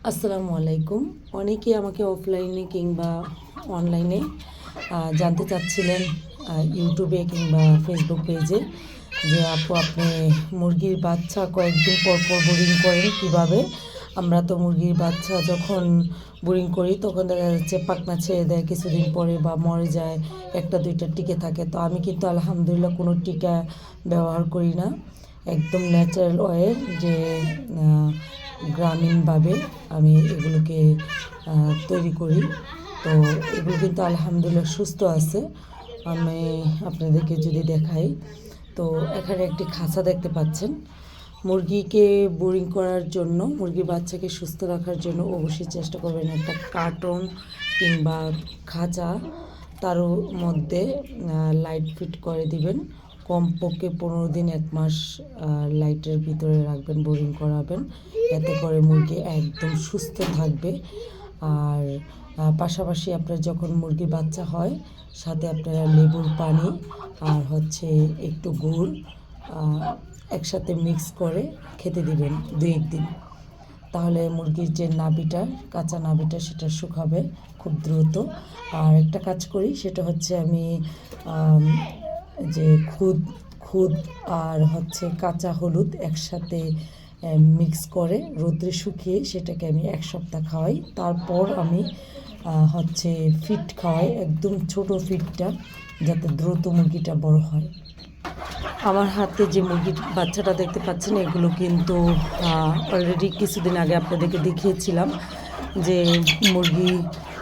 আসসালামু আলাইকুম। অনেকেই আমাকে অফলাইনে কিংবা অনলাইনে জানতে চাচ্ছিলেন, ইউটিউবে কিংবা ফেসবুক পেজে, যে আপু আপনি মুরগির বাচ্চা কয়েকদিন পর পর বোরিং করেন কীভাবে? আমরা তো মুরগির বাচ্চা যখন বোরিং করি তখন দেখা যাচ্ছে পাখনা ছেড়ে দেয় কিছুদিন পরে বা মরে যায়, একটা দুইটা টিকে থাকে। তো আমি কিন্তু আলহামদুলিল্লাহ কোনো টিকা ব্যবহার করি না, একদম ন্যাচারাল ওয়ে, যে গ্রামীণভাবে আমি এগুলোকে তৈরি করি। তো এগুলো কিন্তু আলহামদুলিল্লাহ সুস্থ আছে। আমি আপনাদেরকে যদি দেখাই, তো এখানে একটি খাঁচা দেখতে পাচ্ছেন। মুরগিকে বোরিং করার জন্য, মুরগির বাচ্চাকে সুস্থ রাখার জন্য অবশ্যই চেষ্টা করবেন একটা কার্টন কিংবা খাঁচা, তার মধ্যে লাইট ফিট করে দিবেন। কমপক্ষে 15 দিন 1 মাস লাইটের ভিতরে রাখবেন, বোরিং করাবেন, এতে করে মুরগি একদম সুস্থ থাকবে। আর পাশাপাশি আপনার যখন মুরগির বাচ্চা হয়, সাথে আপনারা লেবুর পানি আর হচ্ছে একটু গুড় একসাথে মিক্স করে খেতে দিবেন 2-1 দিন। তাহলে মুরগির যে নাভিটা, কাঁচা নাভিটা, সেটা শুকাবে খুব দ্রুত। আর একটা কাজ করি, সেটা হচ্ছে আমি যে খুদ আর হচ্ছে কাঁচা হলুদ একসাথে মিক্স করে রোদ্রে শুকিয়ে সেটাকে আমি 1 সপ্তাহ খাওয়াই। তারপর আমি হচ্ছে ফিড খাওয়াই, একদম ছোট ফিডটা, যাতে দ্রুত মুরগিটা বড় হয়। আমার হাতে যে মুরগির বাচ্চাটা দেখতে পাচ্ছেন, এগুলো কিন্তু অলরেডি কিছুদিন আগে আপনাদেরকে দেখিয়েছিলাম যে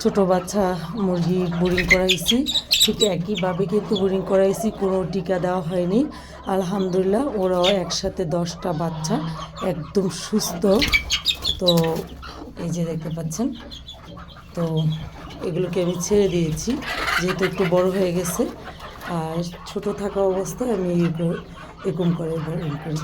ছোট বাচ্চা মুরগি বোরিং করাইছি, ঠিক একইভাবে কিন্তু বোরিং করাইছি, কোনো টিকা দেওয়া হয়নি। আলহামদুলিল্লাহ ওরাও একসাথে 10টা বাচ্চা একদম সুস্থ। তো এই যে দেখতে পাচ্ছেন, তো এগুলোকে আমি ছেড়ে দিয়েছি যেহেতু একটু বড় হয়ে গেছে। আর ছোট থাকা অবস্থায় আমি এরকম করে বোরিং করি।